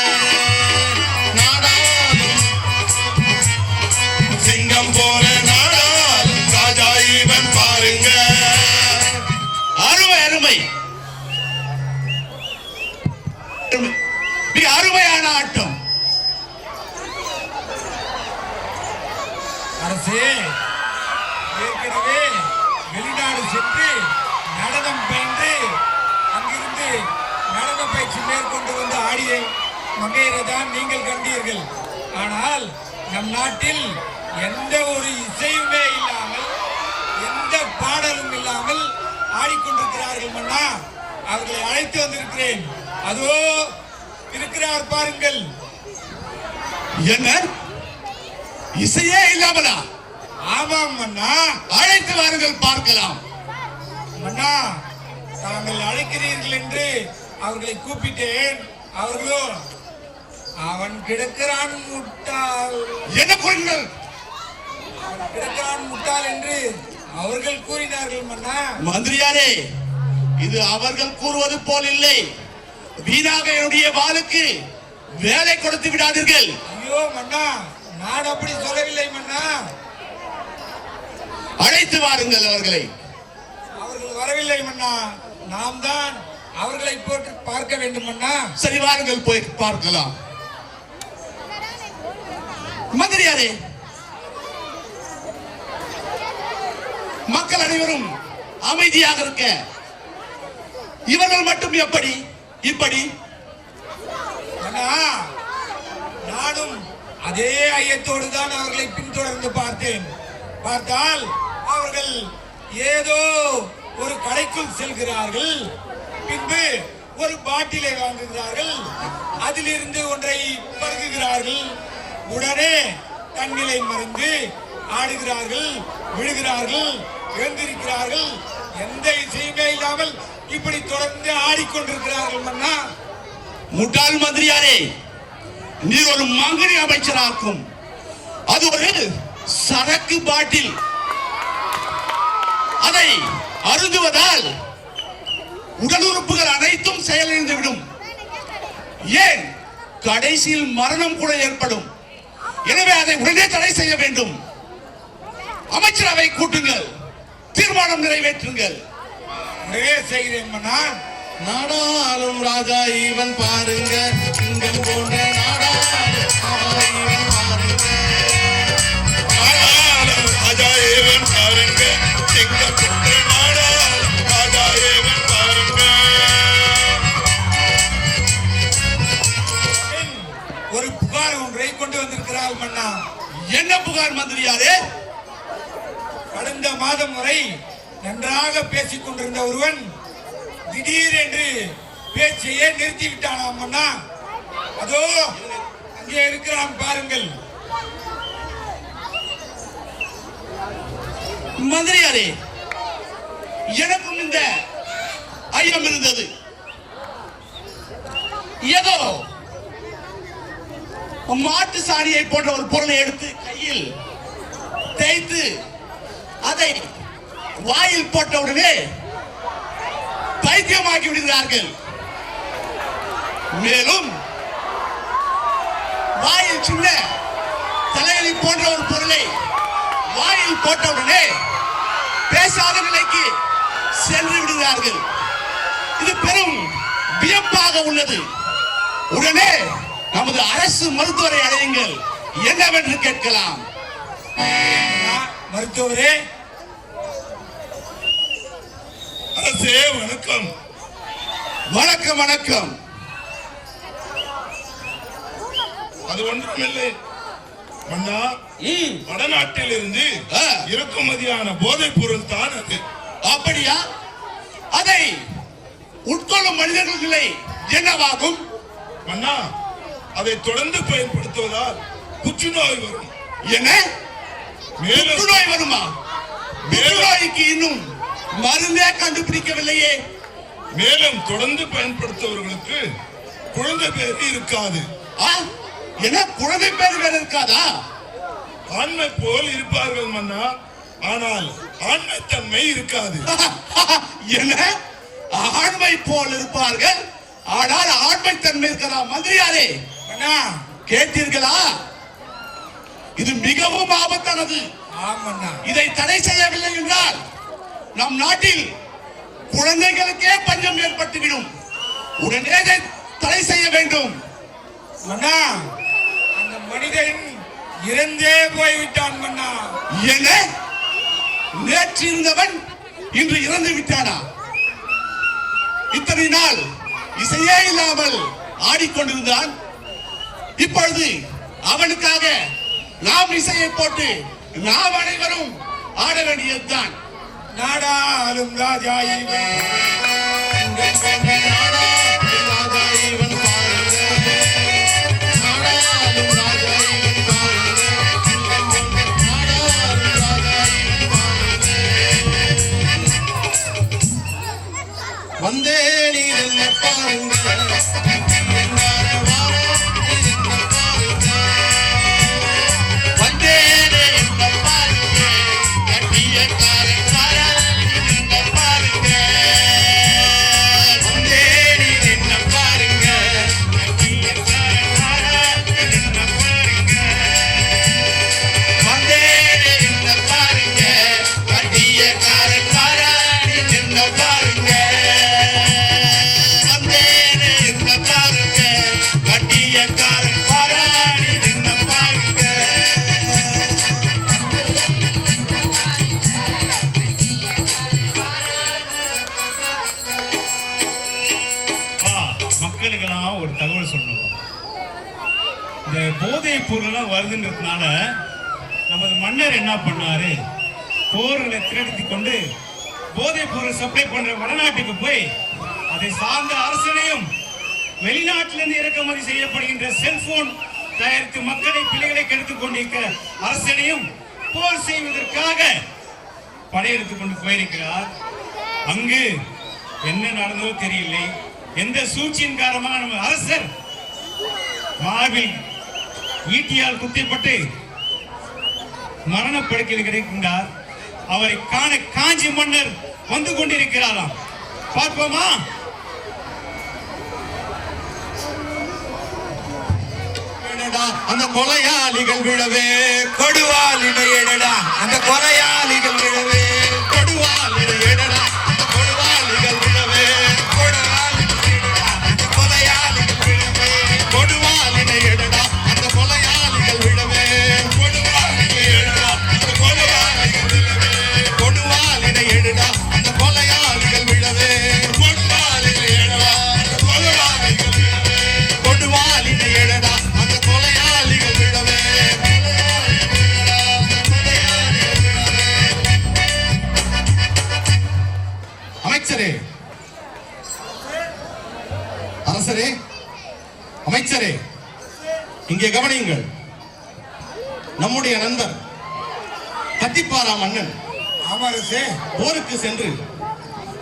Speaker 1: நாடாளும் சிங்கம் போல நாடாளும் ராஜா இவன் பாருங்க
Speaker 2: அருமை அருமை மிக அருமையான ஆட்டம்.
Speaker 3: அரசே, ஏற்கனவே வெளிநாடு சென்று நடனம் பயின்று அங்கிருந்து நடன பயிற்சி மேற்கொண்டு வந்து ஆடிய மங்கையரை தான் நீங்கள் கண்டீர்கள். ஆனால் நம் நாட்டில் எந்த ஒரு இசையுமே இல்லாமல் எந்த பாடலும் இல்லாமல் ஆடிக்கொண்டிருக்கிறார்கள் மன்னா. அவர்களை அழைத்து வந்திருக்கிறேன். அதோ இருக்கிறார் பாருங்கள்.
Speaker 2: என்ன இசையே இல்லாமலா?
Speaker 3: ஆமாம் மன்னா.
Speaker 2: அழைத்து வாருங்கள் பார்க்கலாம்.
Speaker 3: மன்னா, தாங்கள் அழைக்கிறீர்கள் என்று அவர்களை கூப்பிட்டேன். அவர்களோ அவன் கிடக்கிறான் முட்டாள்,
Speaker 2: என்ன கூறுங்கள்?
Speaker 3: அவன் கிடக்கிறான் முட்டாள் என்று அவர்கள் கூறினார்கள் மன்னா.
Speaker 2: மந்திரியாரே, இது அவர்கள் கூறுவது போல் இல்லை. வீணாக என்னுடைய வாளுக்கு வேலை கொடுத்து விடாதீர்கள்.
Speaker 3: ஐயோ மன்னா, நான் அப்படி சொல்லவில்லை மன்னா.
Speaker 2: அழைத்து வாருங்கள் அவர்களை.
Speaker 3: அவர்கள் வரவில்லை மன்னா. நாம் தான் அவர்களை போட்டு பார்க்க வேண்டும் மன்னா.
Speaker 2: சரி, வாருங்கள் போய் பார்க்கலாம். மந்திரியாரே, மக்கள் அனைவரும் அமைதியாக இருக்க இவர்கள் மட்டும் எப்படி இப்படி?
Speaker 3: மன்னா, நானும் அதே ஐயத்தோடு தான் அவர்களை பின்தொடர்ந்து பார்த்தேன். பார்த்தால் அவர்கள் ஏதோ ஒரு கடைக்குள் செல்கிறார்கள். பின்பு ஒரு பாட்டிலை வாங்குகிறார்கள். அதிலிருந்து ஒன்றை பருகுகிறார்கள். உடனே தன்னிலை மறந்து ஆடுகிறார்கள், விழுகிறார்கள், எழுந்திருக்கிறார்கள். எந்த இசையுமே இல்லாமல் இப்படி தொடர்ந்து ஆடிக்கொண்டிருக்கிறார்கள் மன்னா.
Speaker 2: முட்டாள் மந்திரியாரே, நீர் ஒரு மங்கனி அமைச்சராக்கும். அது ஒரு சரக்கு பாட்டில். அதை அருந்துவதால் உடல் உறுப்புகள் அனைத்தும் செயலிழந்துவிடும். ஏன் கடைசியில் மரணம் கூட ஏற்படும். எனவே அதை உடனே தடை செய்ய வேண்டும். அமைச்சரவை கூட்டுங்கள், தீர்மானம் நிறைவேற்றுங்கள்.
Speaker 3: நிறைவே செய்கிறேன் மன்னா.
Speaker 1: நாடாளும் ராஜா இவன் பாருங்க சிங்கம் போன்ற நாடாளும் ராஜா இவன் பாருங்க நாடாளும் ராஜா இவன் பாருங்க சிங்கம் போன்ற நாடாளும் ராஜா இவன் பாருங்க
Speaker 3: ஒரு புகார் ஒன்றை கொண்டு வந்திருக்கிறார் மன்னா.
Speaker 2: என்ன புகார் மந்திரியாரே?
Speaker 3: கடந்த மாதம் வரை நன்றாக பேசிக் கொண்டிருந்த ஒருவன் திடீரென்று பேச்சையே நிறுத்திவிட்டானாம் மன்னா. அதோ அங்கே இருக்கிறான் பாருங்கள்.
Speaker 2: மந்திரியாரே, எனக்கும் இந்த ஐயம் இருந்தது. ஏதோ மாட்டு சாணியை போன்ற ஒரு பொருளை எடுத்து கையில் தேய்த்து அதை வாயில் போட்டவுடனே பைத்தியமாக்கி விடுகிறார்கள். மேலும்
Speaker 5: வாயில் சின்ன தலையணை போன்ற ஒரு பொருளை வாயில் போட்டவுடனே பேசாத நிலைக்கு சென்று விடுகிறார்கள். இது பெரும் வியப்பாக உள்ளது. உடனே நமது அரசு மருத்துவரை அழையுங்கள், என்னவென்று கேட்கலாம்.
Speaker 3: மருத்துவரே,
Speaker 1: அரசே வணக்கம்.
Speaker 5: வணக்கம் வணக்கம்.
Speaker 1: அது ஒன்றுமில்லை மன்னா, வடநாட்டில் இருந்து இறக்குமதியான போதைப் பொருள் தான் அது.
Speaker 5: அப்படியா? அதை உட்கொள்ளும் மனிதர்கள் நிலை என்னவாகும்?
Speaker 1: மன்னா, அதை தொடர்ந்து பயன்படுத்துவதால் புற்றுநோய் வரும்.
Speaker 5: என்ன?
Speaker 1: மேலும்
Speaker 5: புற்றுநோய் வருமா? புற்றுநோய்க்கு இன்னும் மருந்தே கண்டுபிடிக்கவில்லையே.
Speaker 1: மேலும் தொடர்ந்து பயன்படுத்துபவர்களுக்கு குழந்தை பேர் இருக்காது.
Speaker 5: என்ன குழந்தை பேர் வேற இருக்காதா?
Speaker 1: ஆண்மை போல் இருப்பார்கள் மன்னா, ஆனால் ஆண்மை தன்மை இருக்காது.
Speaker 5: என்ன? ஆண்மை போல் இருப்பார்கள், ஆனால் ஆண்மை தன்மை இருக்கலாம். மந்திரியாரே,
Speaker 3: அண்ணா,
Speaker 5: கேட்டீர்களா? இது மிகவும் ஆபத்தானது.
Speaker 3: ஆமண்ணா.
Speaker 5: இதை தடை செய்யவில்லை என்றால் நம் நாட்டில் குழந்தைகளுக்கே பஞ்சம் ஏற்பட்டுவிடும். உடனே இதை தடை செய்ய வேண்டும்.
Speaker 3: மன்னா, அந்த மனிதன் இறந்தே போய்விட்டான் மன்னா.
Speaker 5: என்ன? நேற்று இருந்தவன் இன்று இறந்து விட்டானா? இத்தனை நாள் இசையே இல்லாமல் ஆடிக்கொண்டிருந்தான். இப்பொழுது அவனுக்காக நாம் இசையை போட்டு நாம் அனைவரும் ஆட வேண்டியதுதான்.
Speaker 3: நாடாளும் ராஜா இவன்,
Speaker 5: வந்தே நீ என்ன பாருங்க,
Speaker 2: மக்களுக்கெல்லாம் ஒரு தகவல் சொல்லணும். இந்த போதைப் பொருள்லாம் வருதுன்றதுனால நமது மன்னர் என்ன பண்ணாரு, போர்களை திரட்டி கொண்டு போதைப் பொருள் சப்ளை பண்ற வடநாட்டுக்கு போய் அதை சார்ந்த அரசனையும் வெளிநாட்டிலிருந்து இறக்குமதி செய்யப்படுகின்ற செல்போன் தயாரித்து மக்களை பிள்ளைகளை கெடுத்துக் கொண்டிருக்கிற அரசனையும் போர் செய்வதற்காக படையெடுத்துக் கொண்டு போயிருக்கிறார். அங்கு என்ன நடந்ததோ தெரியவில்லை. எந்த சூழ்ச்சியின் காரணமாக நம்ம அரசர் மார்பில் ஈட்டியால் குத்திப்பட்டு மரணப்படுக்கையில் கிடைக்கின்றார். அவரை காண காஞ்சி மன்னர் வந்து கொண்டிருக்கிறாராம். பார்ப்போமா?
Speaker 5: அந்த கொலையாளிகள் விழவே கொடுவாளினை எடடா, அந்த கொலையாளிகள் விழவே கொடுவாளினை எடடா, அந்த கொடுவாளிகள் விழவே கொலையாளிகள் விழவே கொடுவாளினை எடடா, அந்த கொலையாளிகள் விழவே கொடுவாளினை எடடா, அந்த கொலையாளிகள் விழவே கொடுவாளினை எடடா, அந்த கொலையாளிகள் விழவே கொடுவாளினை எடடா, அந்த கொலையாளிகள் விழவே கொடுவாளினை எடடா, அந்த கொலையாளிகள் விழவே. அமைச்சரே, அரசரே, அமைச்சரே, இங்கே கவனியுங்கள். நம்முடைய நண்பர் கத்திப்பாரா மன்னன்
Speaker 3: அமரசே,
Speaker 5: போருக்கு சென்று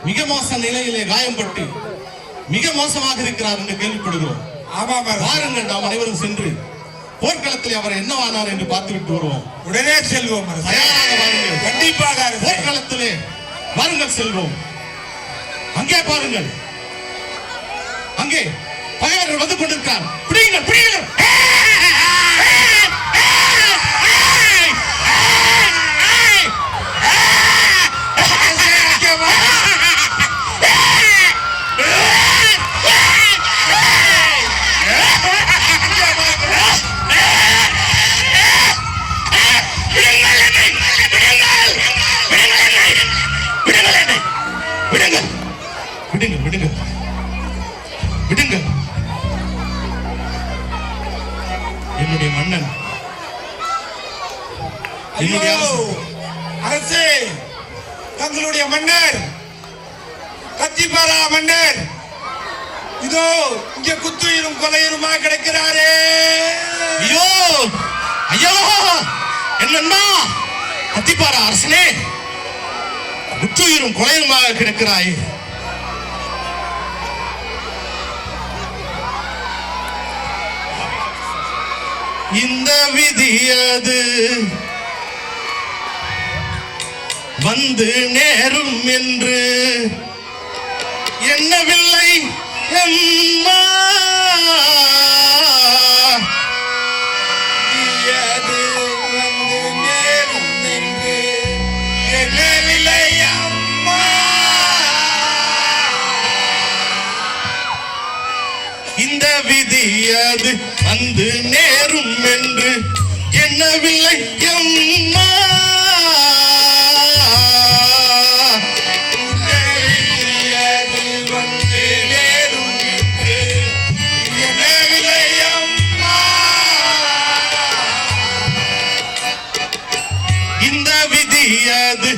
Speaker 5: மிக மோச நிலையிலே காயம்பட்டு மிக மோசமாக இருக்கிறார் என்று கேள்விப்படுகிறோம்.
Speaker 3: ஆமாம் அரசே.
Speaker 5: வாருங்கள், நாம் அனைவரும் சென்று போர்க்களத்தில் அவர் என்னவானார் என்று பார்த்துவிட்டு வருவோம்.
Speaker 3: உடனே செல்வோம் அரசே.
Speaker 5: தயாராக வாருங்கள்.
Speaker 3: கண்டிப்பாக அரசே.
Speaker 5: போர்க்களத்திலே வாருங்கள் செல்வோம். அங்கே பாருங்கள், அங்கே பகைவர்கள் வந்து கொண்டிருக்கிறார். பிடிங்கள், பிடிங்கள்.
Speaker 3: அரசே, தங்களுடைய மன்னர் கத்திப்பாரா மன்னர் இதோ இங்க குத்துயிரும் கொலையுருமா கிடக்கிறாரே.
Speaker 1: ஐயோ ஐயோ என்னன்னா அத்திப்பாரா அரசனே, குற்றுயிரும் கொலையுமாக கிடக்கிறாய். இந்த விதியது வந்து நேரும் என்று எண்ணவில்லை அம்மா.
Speaker 3: அது வந்து நேரும் என்று எண்ணவில்லை அம்மா.
Speaker 1: இந்த விதியது வந்து நேரும் என்று எண்ணவில்லை அம்மா. இந்த விதியது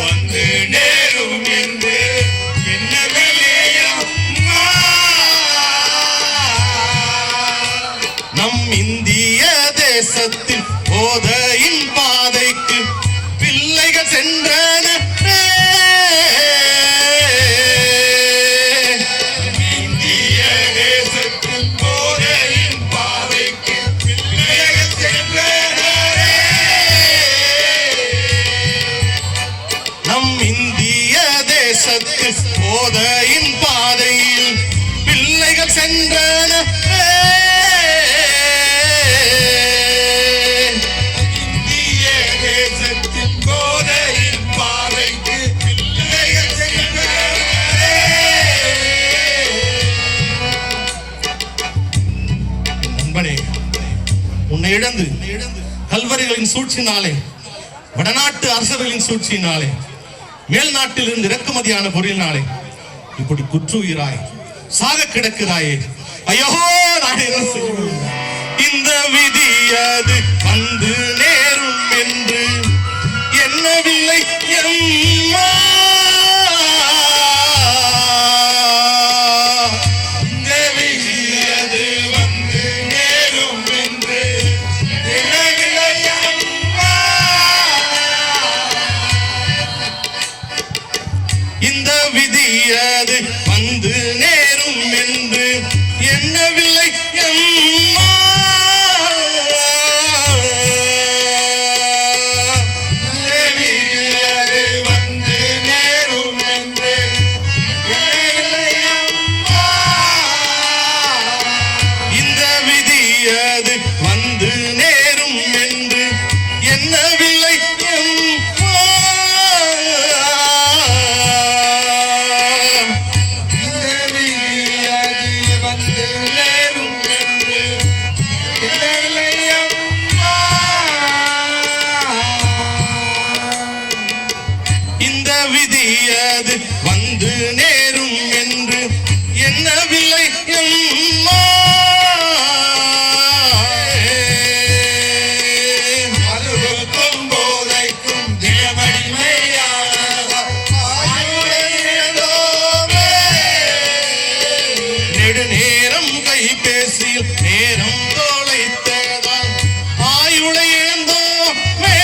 Speaker 1: வந்து நேரும் என்று எண்ணவில்லை அம்மா. நம் இந்திய தேசத்தில் போதையின் பாதைக்கு பிள்ளைகள் சென்றன.
Speaker 3: இந்திய தேசத்தில் போதையின் பாதைக்கு பிள்ளைகள் சென்றனரே.
Speaker 1: நம் இந்திய தேசத்தில் போதையின் பாதையில் பிள்ளைகள் சென்றன.
Speaker 3: இந்திய தேசத்தில் போதையின் பாதைக்கு பிள்ளைகள் சென்றனரே.
Speaker 1: நண்பனே, உன்னை இழந்து கல்வரிகளின் சூழ்ச்சினாலே, வடநாட்டு அரசர்களின் சூழ்ச்சியினாலே, மேல் நாட்டில் இருந்து இறக்குமதியான பொருளினாலே இப்படி குற்றுயிராய் சாக கிடக்கிறாயே. ஐயோ, நான் என்ன செய்வேன்? இந்த விதியது வந்து நேரும் என்று எண்ணவில்லை அம்மா.
Speaker 3: இந்த விதியது வந்து நேரும் என்று எண்ணவில்லை அம்மா.
Speaker 1: இந்த விதியது வந்து நேரும் என்று எண்ணவில்லை அம்மா.
Speaker 3: இந்த விதியது வந்து நேரும் என்று எண்ணவில்லை அம்மா.
Speaker 1: இந்த விதியது வந்து நேரும் என்று எண்ணவில்லை அம்மா.
Speaker 3: இந்த விதியது வந்து நேரும் என்று எண்ணவில்லை அம்மா.
Speaker 1: இந்த விதியது வந்து நேரும் என்று எண்ணவில்லை அம்மா.
Speaker 3: மதுவுக்கும் போதைக்கும் தினமடிமையானவர் ஆயுளை இழந்தோமே.
Speaker 1: நெடுநேரம் கைபேசியில் நேரம் தொலைத்ததால் ஆயுளை இழந்தோமே.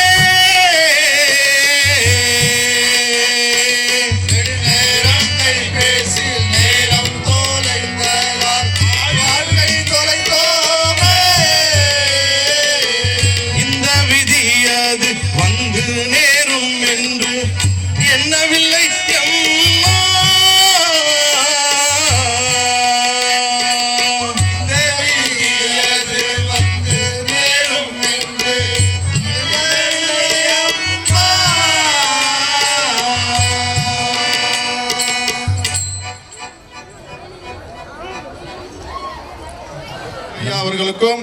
Speaker 3: நெடுநேரம் கைபேசியில் நேரம் தொலைந்ததால் வாழ்க்கை தொலைந்தோமே.
Speaker 1: இந்த விதியது வந்து நேரும் என்று எண்ணவில்லை அம்மா.
Speaker 3: இந்த விதியது வந்து நேரும் என்று எண்ணவில்லை அம்மா.
Speaker 1: ஐயா அவர்களுக்கும்